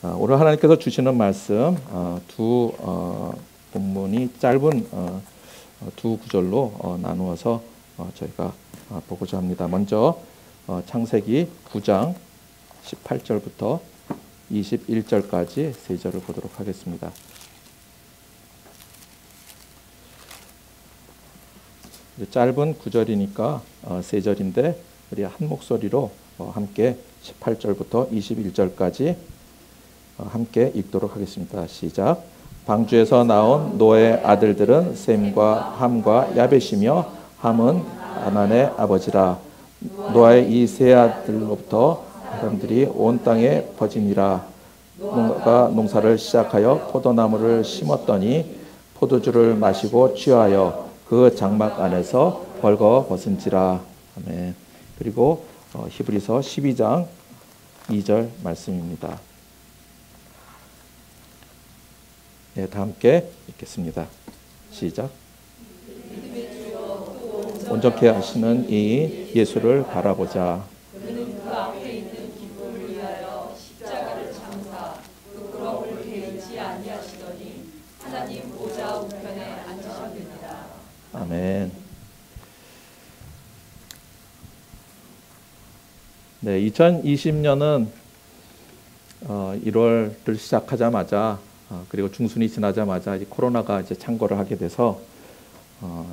오늘 하나님께서 주시는 말씀 두 본문이 짧은 두 구절로 나누어서 저희가 보고자 합니다. 먼저 창세기 9장 18절부터 21절까지 세 절을 보도록 하겠습니다. 짧은 구절이니까 세 절인데 우리 한 목소리로 함께 18절부터 21절까지 함께 읽도록 하겠습니다. 시작. 방주에서 나온 노의 아들들은 셈과 함과 야벳이며 함은 가나안의 아버지라. 노아의 이 세 아들로부터 사람들이 온 땅에 퍼지니라. 노아가 농사를 시작하여 포도나무를 심었더니 포도주를 마시고 취하여 그 장막 안에서 벌거벗은지라. 아멘. 그리고 히브리서 12장 2절 말씀입니다. 네, 다 함께 읽겠습니다. 시작. 온전케 하시는 이 예수를 바라보자. 그는 그 앞에 있는 기쁨을 위하여 십자가를 참사 부끄러움을 개의치 아니하시더니 하나님 보좌 우편에 앉으셨느니라. 아멘. 네, 2020년은 1월을 시작하자마자 그리고 중순이 지나자마자 이제 코로나가 이제 창궐을 하게 돼서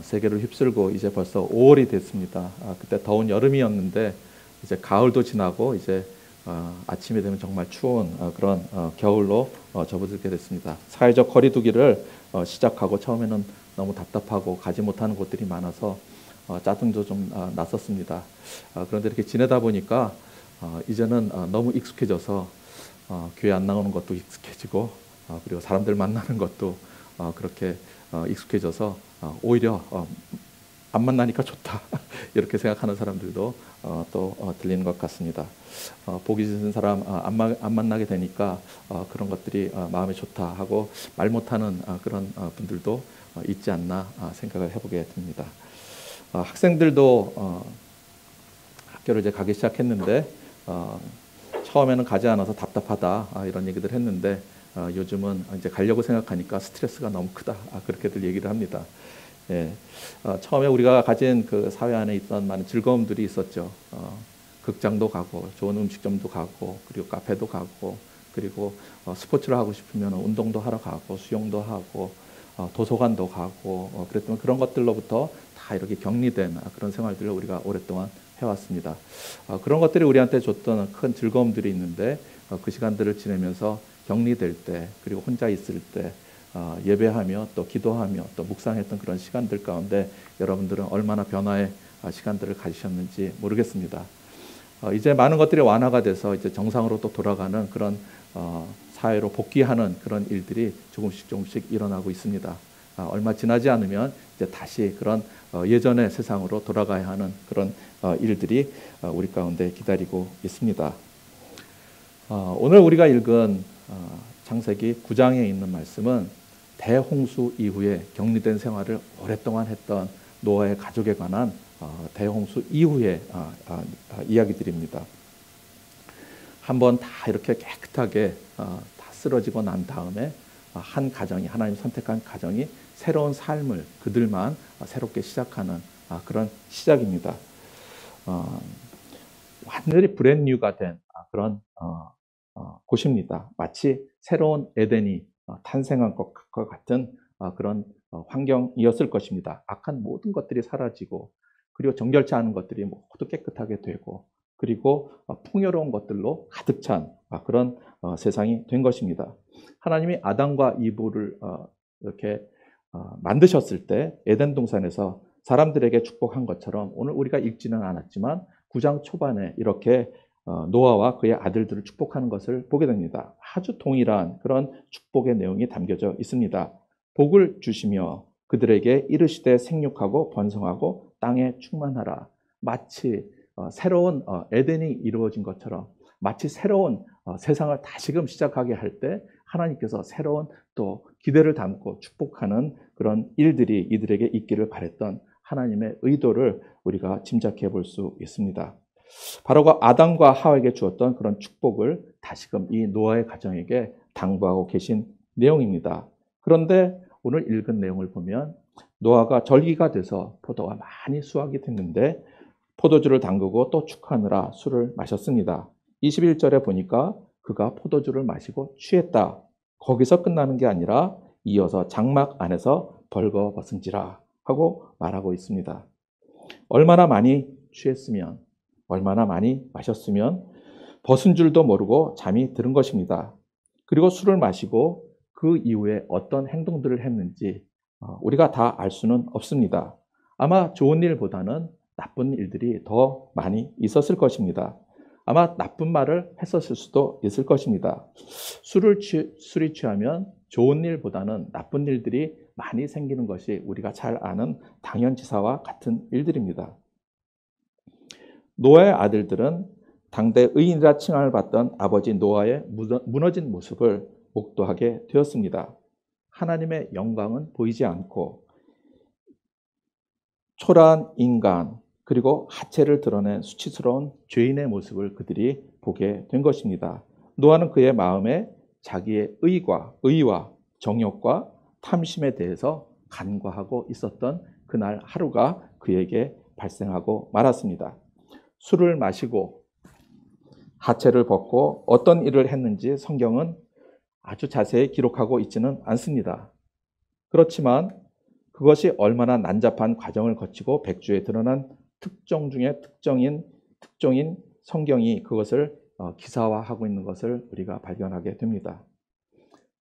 세계를 휩쓸고 이제 벌써 5월이 됐습니다. 그때 더운 여름이었는데 이제 가을도 지나고 이제 아침이 되면 정말 추운 그런 겨울로 접어들게 됐습니다. 사회적 거리두기를 시작하고 처음에는 너무 답답하고 가지 못하는 곳들이 많아서 짜증도 좀 났었습니다. 그런데 이렇게 지내다 보니까 이제는 너무 익숙해져서 교회 안 나오는 것도 익숙해지고 그리고 사람들 만나는 것도 그렇게 익숙해져서 오히려 안 만나니까 좋다 이렇게 생각하는 사람들도 또 들리는 것 같습니다. 보기 싫은 사람 안 만나게 되니까 그런 것들이 마음에 좋다 하고 말 못하는 그런 분들도 있지 않나 생각을 해보게 됩니다. 학생들도 학교를 이제 가기 시작했는데 처음에는 가지 않아서 답답하다 이런 얘기들 했는데 요즘은 이제 가려고 생각하니까 스트레스가 너무 크다 그렇게들 얘기를 합니다. 예, 처음에 우리가 가진 그 사회 안에 있던 많은 즐거움들이 있었죠. 극장도 가고 좋은 음식점도 가고 그리고 카페도 가고 그리고 스포츠를 하고 싶으면 운동도 하러 가고 수영도 하고 도서관도 가고 그랬더니 그런 것들로부터 다 이렇게 격리된 그런 생활들을 우리가 오랫동안 해왔습니다. 그런 것들이 우리한테 줬던 큰 즐거움들이 있는데 그 시간들을 지내면서 격리될 때 그리고 혼자 있을 때 예배하며 또 기도하며 또 묵상했던 그런 시간들 가운데 여러분들은 얼마나 변화의 시간들을 가지셨는지 모르겠습니다. 이제 많은 것들이 완화가 돼서 이제 정상으로 또 돌아가는 그런 사회로 복귀하는 그런 일들이 조금씩 일어나고 있습니다. 얼마 지나지 않으면 이제 다시 그런 예전의 세상으로 돌아가야 하는 그런 일들이 우리 가운데 기다리고 있습니다. 오늘 우리가 읽은 창세기 9장에 있는 말씀은 대홍수 이후에 격리된 생활을 오랫동안 했던 노아의 가족에 관한 대홍수 이후의 이야기들입니다. 한번 다 이렇게 깨끗하게 다 쓰러지고 난 다음에 한 가정이 하나님 선택한 가정이 새로운 삶을 그들만 새롭게 시작하는 그런 시작입니다. 완전히 브랜뉴가 된 그런 곳입니다. 마치 새로운 에덴이 탄생한 것과 같은 그런 환경이었을 것입니다. 악한 모든 것들이 사라지고 그리고 정결치 않은 것들이 모두 깨끗하게 되고 그리고 풍요로운 것들로 가득 찬 그런 세상이 된 것입니다. 하나님이 아담과 이브를 이렇게 만드셨을 때 에덴 동산에서 사람들에게 축복한 것처럼 오늘 우리가 읽지는 않았지만 9장 초반에 이렇게 노아와 그의 아들들을 축복하는 것을 보게 됩니다. 아주 동일한 그런 축복의 내용이 담겨져 있습니다. 복을 주시며 그들에게 이르시되 생육하고 번성하고 땅에 충만하라. 마치 새로운 에덴이 이루어진 것처럼 마치 새로운 세상을 다시금 시작하게 할 때 하나님께서 새로운 또 기대를 담고 축복하는 그런 일들이 이들에게 있기를 바랬던 하나님의 의도를 우리가 짐작해 볼 수 있습니다. 바로 그 아담과 하와에게 주었던 그런 축복을 다시금 이 노아의 가정에게 당부하고 계신 내용입니다. 그런데 오늘 읽은 내용을 보면 노아가 절기가 돼서 포도가 많이 수확이 됐는데 포도주를 담그고 또 축하하느라 술을 마셨습니다. 21절에 보니까 그가 포도주를 마시고 취했다. 거기서 끝나는 게 아니라 이어서 장막 안에서 벌거벗은지라 하고 말하고 있습니다. 얼마나 많이 취했으면, 얼마나 많이 마셨으면 벗은 줄도 모르고 잠이 드는 것입니다. 그리고 술을 마시고 그 이후에 어떤 행동들을 했는지 우리가 다 알 수는 없습니다. 아마 좋은 일보다는 나쁜 일들이 더 많이 있었을 것입니다. 아마 나쁜 말을 했었을 수도 있을 것입니다. 술이 취하면 좋은 일보다는 나쁜 일들이 많이 생기는 것이 우리가 잘 아는 당연지사와 같은 일들입니다. 노아의 아들들은 당대 의인이라 칭함을 받던 아버지 노아의 무너진 모습을 목도하게 되었습니다. 하나님의 영광은 보이지 않고 초라한 인간, 그리고 하체를 드러낸 수치스러운 죄인의 모습을 그들이 보게 된 것입니다. 노아는 그의 마음에 자기의 의와 정욕과 탐심에 대해서 간과하고 있었던 그날 하루가 그에게 발생하고 말았습니다. 술을 마시고 하체를 벗고 어떤 일을 했는지 성경은 아주 자세히 기록하고 있지는 않습니다. 그렇지만 그것이 얼마나 난잡한 과정을 거치고 백주에 드러난 특종 중에 특종인 성경이 그것을 기사화하고 있는 것을 우리가 발견하게 됩니다.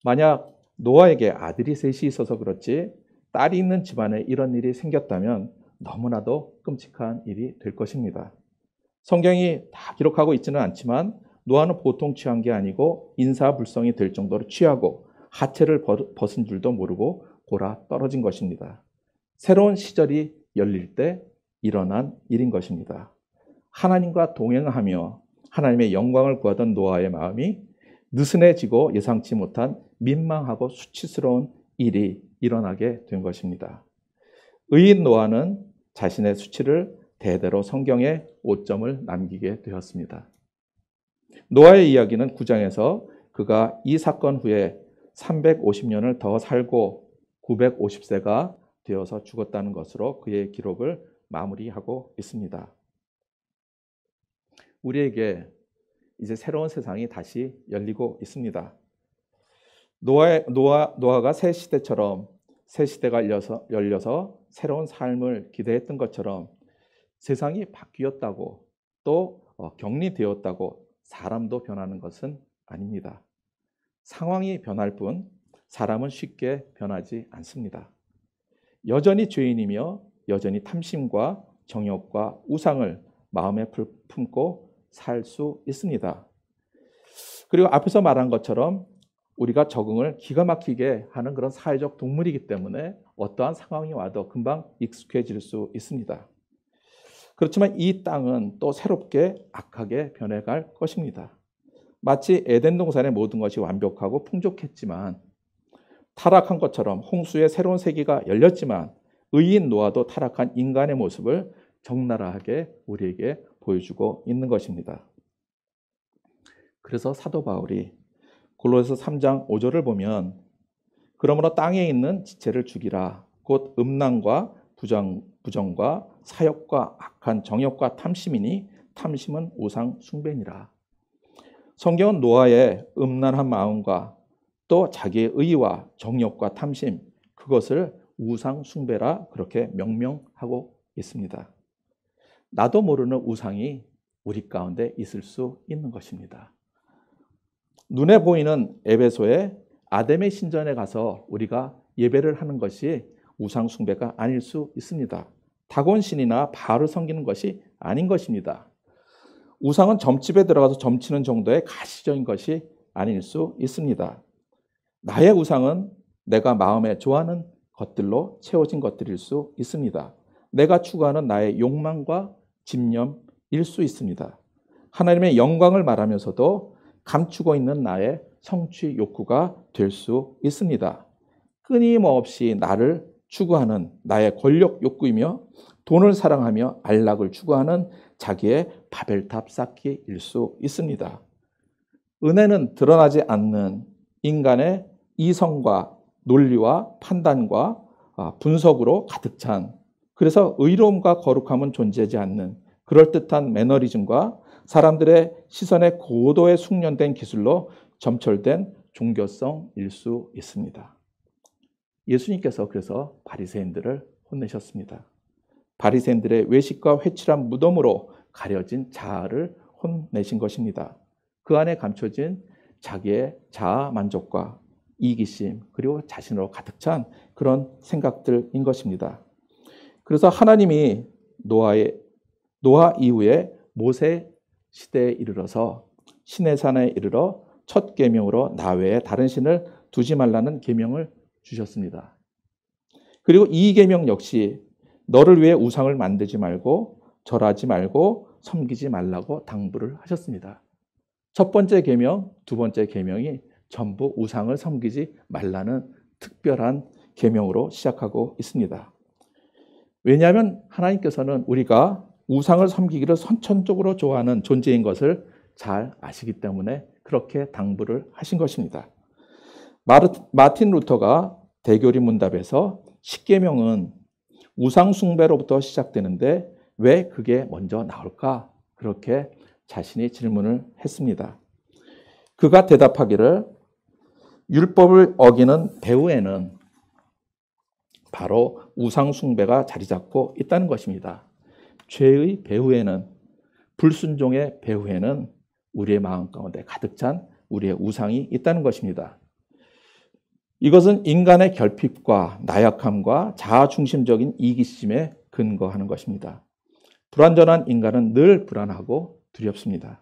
만약 노아에게 아들이 셋이 있어서 그렇지 딸이 있는 집안에 이런 일이 생겼다면 너무나도 끔찍한 일이 될 것입니다. 성경이 다 기록하고 있지는 않지만 노아는 보통 취한 게 아니고 인사불성이 될 정도로 취하고 하체를 벗은 줄도 모르고 골아 떨어진 것입니다. 새로운 시절이 열릴 때 일어난 일인 것입니다. 하나님과 동행하며 하나님의 영광을 구하던 노아의 마음이 느슨해지고 예상치 못한 민망하고 수치스러운 일이 일어나게 된 것입니다. 의인 노아는 자신의 수치를 대대로 성경에 오점을 남기게 되었습니다. 노아의 이야기는 9장에서 그가 이 사건 후에 350년을 더 살고 950세가 되어서 죽었다는 것으로 그의 기록을 마무리하고 있습니다. 우리에게 이제 새로운 세상이 다시 열리고 있습니다. 노아가 새 시대처럼 새 시대가 열려서 새로운 삶을 기대했던 것처럼 세상이 바뀌었다고 또 격리되었다고 사람도 변하는 것은 아닙니다. 상황이 변할 뿐 사람은 쉽게 변하지 않습니다. 여전히 죄인이며 여전히 탐심과 정욕과 우상을 마음에 품고 살 수 있습니다. 그리고 앞에서 말한 것처럼 우리가 적응을 기가 막히게 하는 그런 사회적 동물이기 때문에 어떠한 상황이 와도 금방 익숙해질 수 있습니다. 그렇지만 이 땅은 또 새롭게 악하게 변해갈 것입니다. 마치 에덴 동산의 모든 것이 완벽하고 풍족했지만 타락한 것처럼 홍수의 새로운 세기가 열렸지만 의인 노아도 타락한 인간의 모습을 적나라하게 우리에게 보여주고 있는 것입니다. 그래서 사도 바울이 골로새서 3장 5절을 보면 그러므로 땅에 있는 지체를 죽이라 곧 음란과 부정과 사욕과 악한 정욕과 탐심이니 탐심은 우상 숭배니라. 성경은 노아의 음란한 마음과 또 자기의 의와 정욕과 탐심 그것을 우상 숭배라 그렇게 명명하고 있습니다. 나도 모르는 우상이 우리 가운데 있을 수 있는 것입니다. 눈에 보이는 에베소의 아담의 신전에 가서 우리가 예배를 하는 것이 우상 숭배가 아닐 수 있습니다. 다곤신이나 바알을 섬기는 것이 아닌 것입니다. 우상은 점집에 들어가서 점치는 정도의 가시적인 것이 아닐 수 있습니다. 나의 우상은 내가 마음에 좋아하는 것들로 채워진 것들일 수 있습니다. 내가 추구하는 나의 욕망과 집념일 수 있습니다. 하나님의 영광을 말하면서도 감추고 있는 나의 성취 욕구가 될 수 있습니다. 끊임없이 나를 추구하는 나의 권력 욕구이며 돈을 사랑하며 안락을 추구하는 자기의 바벨탑 쌓기일 수 있습니다. 은혜는 드러나지 않는 인간의 이성과 논리와 판단과 분석으로 가득 찬, 그래서 의로움과 거룩함은 존재하지 않는 그럴듯한 매너리즘과 사람들의 시선에 고도에 숙련된 기술로 점철된 종교성일 수 있습니다. 예수님께서 그래서 바리새인들을 혼내셨습니다. 바리새인들의 외식과 회칠한 무덤으로 가려진 자아를 혼내신 것입니다. 그 안에 감춰진 자기의 자아 만족과 이기심 그리고 자신으로 가득 찬 그런 생각들인 것입니다. 그래서 하나님이 노아 이후에 모세 시대에 이르러서 시내산에 이르러 첫 계명으로 나 외에 다른 신을 두지 말라는 계명을 주셨습니다. 그리고 이 계명 역시 너를 위해 우상을 만들지 말고 절하지 말고 섬기지 말라고 당부를 하셨습니다. 첫 번째 계명, 두 번째 계명이 전부 우상을 섬기지 말라는 특별한 계명으로 시작하고 있습니다. 왜냐하면 하나님께서는 우리가 우상을 섬기기를 선천적으로 좋아하는 존재인 것을 잘 아시기 때문에 그렇게 당부를 하신 것입니다. 마틴 루터가 대교리 문답에서 십계명은 우상 숭배로부터 시작되는데 왜 그게 먼저 나올까? 그렇게 자신이 질문을 했습니다. 그가 대답하기를 율법을 어기는 배후에는 바로 우상 숭배가 자리 잡고 있다는 것입니다. 죄의 배후에는, 불순종의 배후에는 우리의 마음 가운데 가득 찬 우리의 우상이 있다는 것입니다. 이것은 인간의 결핍과 나약함과 자아중심적인 이기심에 근거하는 것입니다. 불완전한 인간은 늘 불안하고 두렵습니다.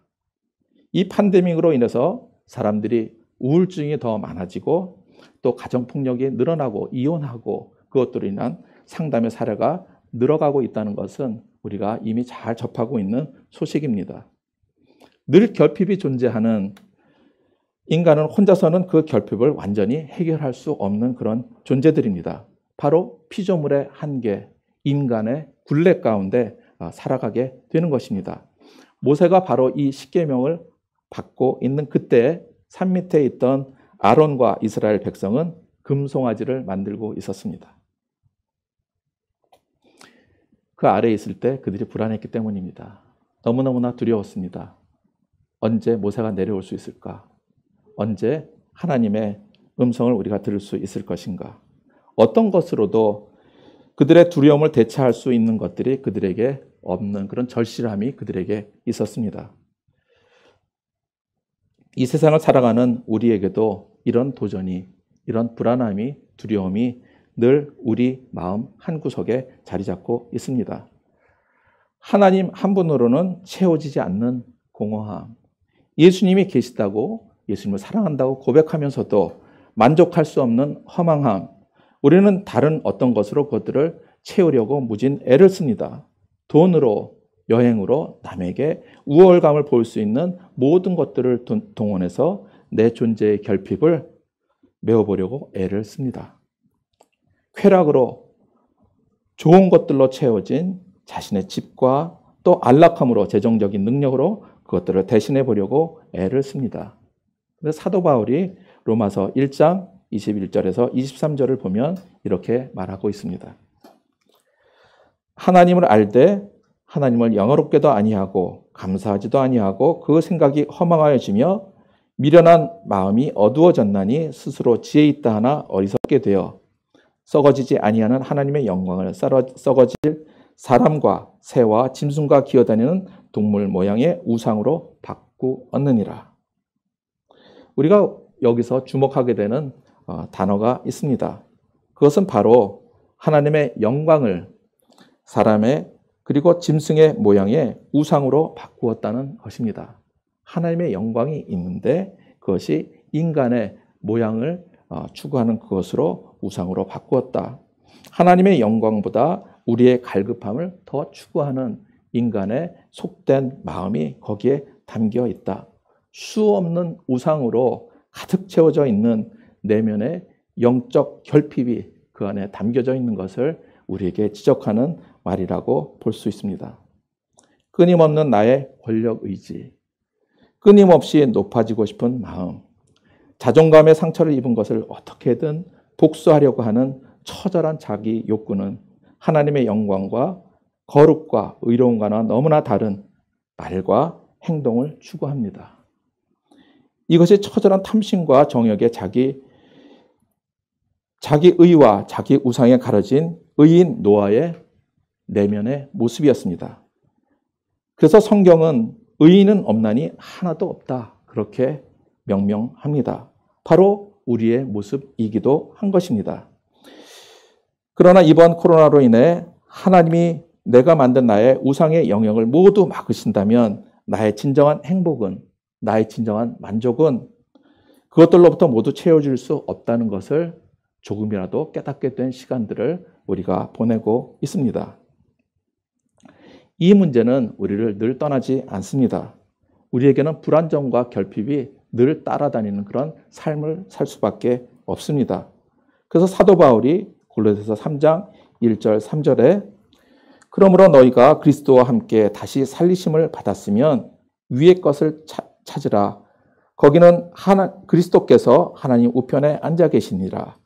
이 팬데믹으로 인해서 사람들이 우울증이 더 많아지고 또 가정폭력이 늘어나고 이혼하고 그것들로 인한 상담의 사례가 늘어가고 있다는 것은 우리가 이미 잘 접하고 있는 소식입니다. 늘 결핍이 존재하는 인간은 혼자서는 그 결핍을 완전히 해결할 수 없는 그런 존재들입니다. 바로 피조물의 한계, 인간의 굴레 가운데 살아가게 되는 것입니다. 모세가 바로 이 십계명을 받고 있는 그때 산 밑에 있던 아론과 이스라엘 백성은 금송아지를 만들고 있었습니다. 그 아래에 있을 때 그들이 불안했기 때문입니다. 너무너무나 두려웠습니다. 언제 모세가 내려올 수 있을까? 언제 하나님의 음성을 우리가 들을 수 있을 것인가? 어떤 것으로도 그들의 두려움을 대체할 수 있는 것들이 그들에게 없는 그런 절실함이 그들에게 있었습니다. 이 세상을 살아가는 우리에게도 이런 도전이, 이런 불안함이, 두려움이 늘 우리 마음 한구석에 자리 잡고 있습니다. 하나님 한 분으로는 채워지지 않는 공허함, 예수님이 계시다고, 예수님을 사랑한다고 고백하면서도 만족할 수 없는 허망함, 우리는 다른 어떤 것으로 그것들을 채우려고 무진 애를 씁니다. 돈으로, 여행으로 남에게 우월감을 볼 수 있는 모든 것들을 동원해서 내 존재의 결핍을 메워보려고 애를 씁니다. 쾌락으로, 좋은 것들로 채워진 자신의 집과 또 안락함으로, 재정적인 능력으로 그것들을 대신해 보려고 애를 씁니다. 그래서 사도 바울이 로마서 1장 21절에서 23절을 보면 이렇게 말하고 있습니다. 하나님을 알되 하나님을 영화롭게도 아니하고 감사하지도 아니하고 그 생각이 허망하여지며 미련한 마음이 어두워졌나니 스스로 지혜 있다 하나 어리석게 되어 썩어지지 아니하는 하나님의 영광을 썩어질 사람과 새와 짐승과 기어다니는 동물 모양의 우상으로 바꾸었느니라. 우리가 여기서 주목하게 되는 단어가 있습니다. 그것은 바로 하나님의 영광을 사람의 그리고 짐승의 모양의 우상으로 바꾸었다는 것입니다. 하나님의 영광이 있는데 그것이 인간의 모양을 추구하는 그것으로 우상으로 바꾸었다. 하나님의 영광보다 우리의 갈급함을 더 추구하는 인간의 속된 마음이 거기에 담겨 있다. 수 없는 우상으로 가득 채워져 있는 내면의 영적 결핍이 그 안에 담겨져 있는 것을 우리에게 지적하는 말이라고 볼 수 있습니다. 끊임없는 나의 권력 의지, 끊임없이 높아지고 싶은 마음, 자존감의 상처를 입은 것을 어떻게든 복수하려고 하는 처절한 자기 욕구는 하나님의 영광과 거룩과 의로움과는 너무나 다른 말과 행동을 추구합니다. 이것이 처절한 탐심과 정욕의 자기 의와 자기 우상에 가려진 의인 노아의 내면의 모습이었습니다. 그래서 성경은 의인은 없나니 하나도 없다, 그렇게 명명합니다. 바로 우리의 모습이기도 한 것입니다. 그러나 이번 코로나로 인해 하나님이 내가 만든 나의 우상의 영역을 모두 막으신다면 나의 진정한 행복은, 나의 진정한 만족은 그것들로부터 모두 채워줄 수 없다는 것을 조금이라도 깨닫게 된 시간들을 우리가 보내고 있습니다. 이 문제는 우리를 늘 떠나지 않습니다. 우리에게는 불안정과 결핍이 늘 따라다니는 그런 삶을 살 수밖에 없습니다. 그래서 사도 바울이 골로새서 3장 1절 3절에 그러므로 너희가 그리스도와 함께 다시 살리심을 받았으면 위의 것을 찾으라. 거기는 그리스도께서 하나님 우편에 앉아 계시니라.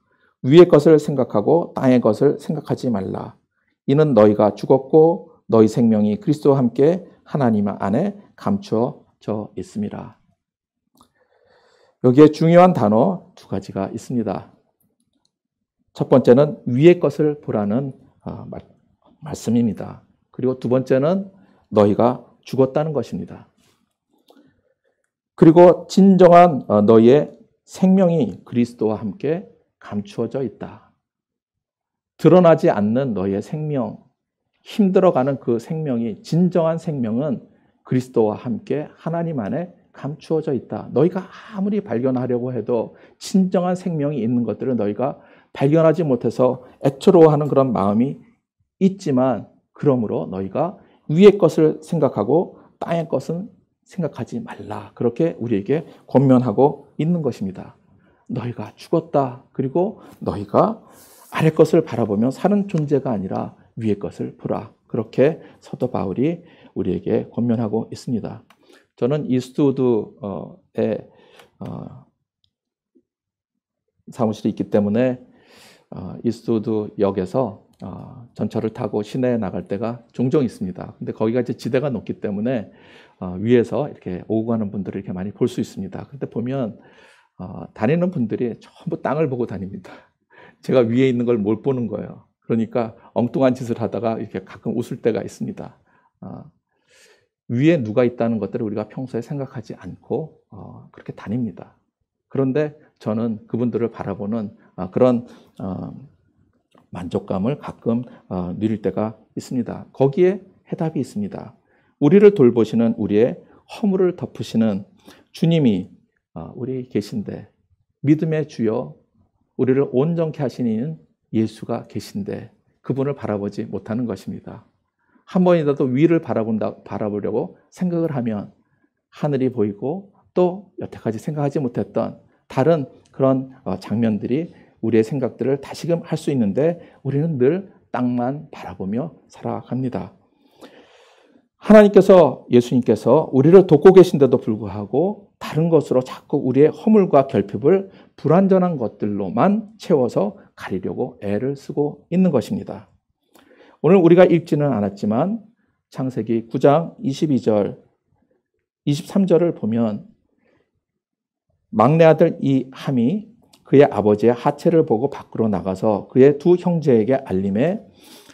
위의 것을 생각하고 땅의 것을 생각하지 말라. 이는 너희가 죽었고 너희 생명이 그리스도와 함께 하나님 안에 감추어져 있습니다. 여기에 중요한 단어 두 가지가 있습니다. 첫 번째는 위의 것을 보라는 말씀입니다. 그리고 두 번째는 너희가 죽었다는 것입니다. 그리고 진정한 너희의 생명이 그리스도와 함께 감추어져 있다. 드러나지 않는 너희의 생명, 힘들어가는 그 생명이, 진정한 생명은 그리스도와 함께 하나님 안에 감추어져 있다. 너희가 아무리 발견하려고 해도 진정한 생명이 있는 것들을 너희가 발견하지 못해서 애처로워하는 그런 마음이 있지만, 그러므로 너희가 위의 것을 생각하고 땅의 것은 생각하지 말라. 그렇게 우리에게 권면하고 있는 것입니다. 너희가 죽었다. 그리고 너희가 아래 것을 바라보며 사는 존재가 아니라 위의 것을 보라. 그렇게 사도 바울이 우리에게 권면하고 있습니다. 저는 이스트우드의 사무실이 있기 때문에 이스트우드 역에서 전철을 타고 시내에 나갈 때가 종종 있습니다. 근데 거기가 이제 지대가 높기 때문에 위에서 이렇게 오고 가는 분들을 이렇게 많이 볼 수 있습니다. 그런데 보면 다니는 분들이 전부 땅을 보고 다닙니다. 제가 위에 있는 걸 못 보는 거예요. 그러니까 엉뚱한 짓을 하다가 이렇게 가끔 웃을 때가 있습니다. 위에 누가 있다는 것들을 우리가 평소에 생각하지 않고 그렇게 다닙니다. 그런데 저는 그분들을 바라보는 그런 만족감을 가끔 누릴 때가 있습니다. 거기에 해답이 있습니다. 우리를 돌보시는, 우리의 허물을 덮으시는 주님이 우리 계신데, 믿음의 주여 우리를 온전케 하시는 예수가 계신데 그분을 바라보지 못하는 것입니다. 한 번이라도 위를 바라보려고 생각을 하면 하늘이 보이고 또 여태까지 생각하지 못했던 다른 그런 장면들이 우리의 생각들을 다시금 할 수 있는데 우리는 늘 땅만 바라보며 살아갑니다. 하나님께서, 예수님께서 우리를 돕고 계신데도 불구하고 다른 것으로 자꾸 우리의 허물과 결핍을 불완전한 것들로만 채워서 가리려고 애를 쓰고 있는 것입니다. 오늘 우리가 읽지는 않았지만 창세기 9장 22절, 23절을 보면 막내 아들 이 함이 그의 아버지의 하체를 보고 밖으로 나가서 그의 두 형제에게 알림해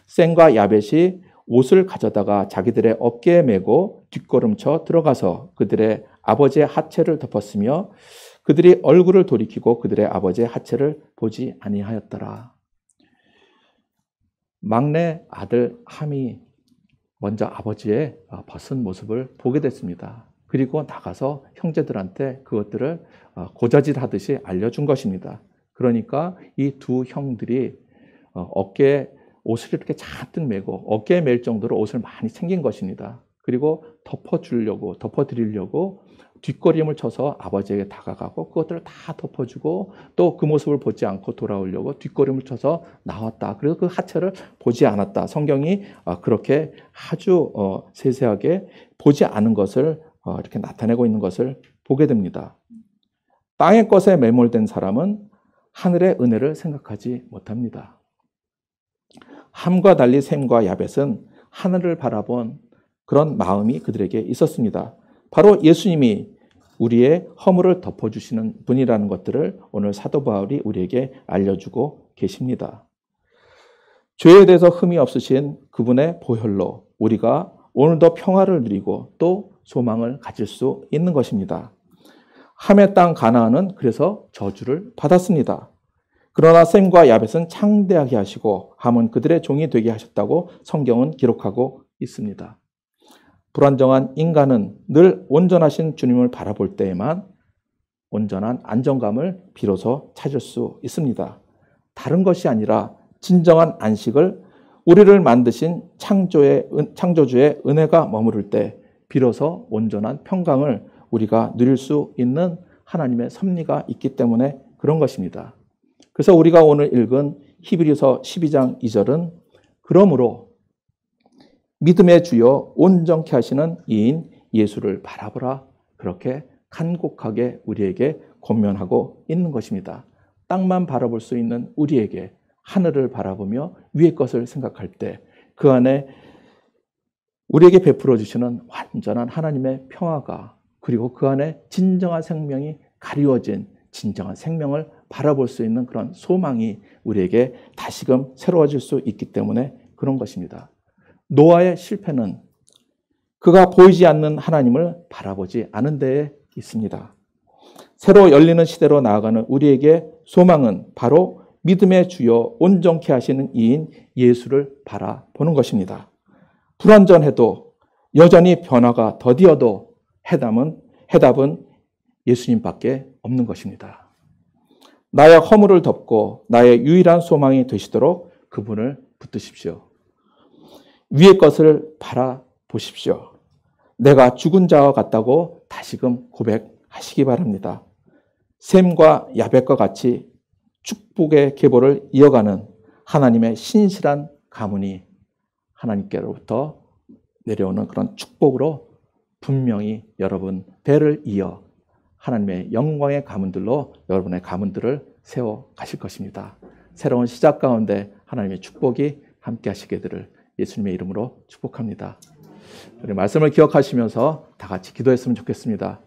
셈과 야벳이 옷을 가져다가 자기들의 어깨에 메고 뒷걸음쳐 들어가서 그들의 아버지의 하체를 덮었으며 그들이 얼굴을 돌이키고 그들의 아버지의 하체를 보지 아니하였더라. 막내 아들 함이 먼저 아버지의 벗은 모습을 보게 됐습니다. 그리고 나가서 형제들한테 그것들을 고자질하듯이 알려준 것입니다. 그러니까 이 두 형들이 어깨에 옷을 이렇게 잔뜩 메고 어깨에 멜 정도로 옷을 많이 챙긴 것입니다. 그리고 덮어드리려고 뒷걸음을 쳐서 아버지에게 다가가고 그것들을 다 덮어주고 또 그 모습을 보지 않고 돌아오려고 뒷걸음을 쳐서 나왔다. 그래서 그 하체를 보지 않았다. 성경이 그렇게 아주 세세하게 보지 않은 것을 이렇게 나타내고 있는 것을 보게 됩니다. 땅의 것에 매몰된 사람은 하늘의 은혜를 생각하지 못합니다. 함과 달리 셈과 야벳은 하늘을 바라본 그런 마음이 그들에게 있었습니다. 바로 예수님이 우리의 허물을 덮어주시는 분이라는 것들을 오늘 사도 바울이 우리에게 알려주고 계십니다. 죄에 대해서 흠이 없으신 그분의 보혈로 우리가 오늘도 평화를 누리고 또 소망을 가질 수 있는 것입니다. 함의 땅 가나안은 그래서 저주를 받았습니다. 그러나 셈과 야벳은 창대하게 하시고 함은 그들의 종이 되게 하셨다고 성경은 기록하고 있습니다. 불안정한 인간은 늘 온전하신 주님을 바라볼 때에만 온전한 안정감을 비로소 찾을 수 있습니다. 다른 것이 아니라 진정한 안식을 우리를 만드신 창조주의 은혜가 머무를 때 비로소 온전한 평강을 우리가 누릴 수 있는 하나님의 섭리가 있기 때문에 그런 것입니다. 그래서 우리가 오늘 읽은 히브리서 12장 2절은 그러므로 믿음의 주여 온전케 하시는 이인 예수를 바라보라 그렇게 간곡하게 우리에게 권면하고 있는 것입니다. 땅만 바라볼 수 있는 우리에게 하늘을 바라보며 위의 것을 생각할 때 그 안에 우리에게 베풀어 주시는 완전한 하나님의 평화가 그리고 그 안에 진정한 생명이 가리워진 진정한 생명을 바라볼 수 있는 그런 소망이 우리에게 다시금 새로워질 수 있기 때문에 그런 것입니다. 노아의 실패는 그가 보이지 않는 하나님을 바라보지 않은 데에 있습니다. 새로 열리는 시대로 나아가는 우리에게 소망은 바로 믿음의 주여 온전케 하시는 이인 예수를 바라보는 것입니다. 불완전해도 여전히 변화가 더디어도 해답은 예수님밖에 없는 것입니다. 나의 허물을 덮고 나의 유일한 소망이 되시도록 그분을 붙드십시오. 위의 것을 바라보십시오. 내가 죽은 자와 같다고 다시금 고백하시기 바랍니다. 셈과 야벳과 같이 축복의 계보를 이어가는 하나님의 신실한 가문이 하나님께로부터 내려오는 그런 축복으로 분명히 여러분 배를 이어 하나님의 영광의 가문들로 여러분의 가문들을 세워 가실 것입니다. 새로운 시작 가운데 하나님의 축복이 함께 하시기를 예수님의 이름으로 축복합니다. 우리 말씀을 기억하시면서 다 같이 기도했으면 좋겠습니다.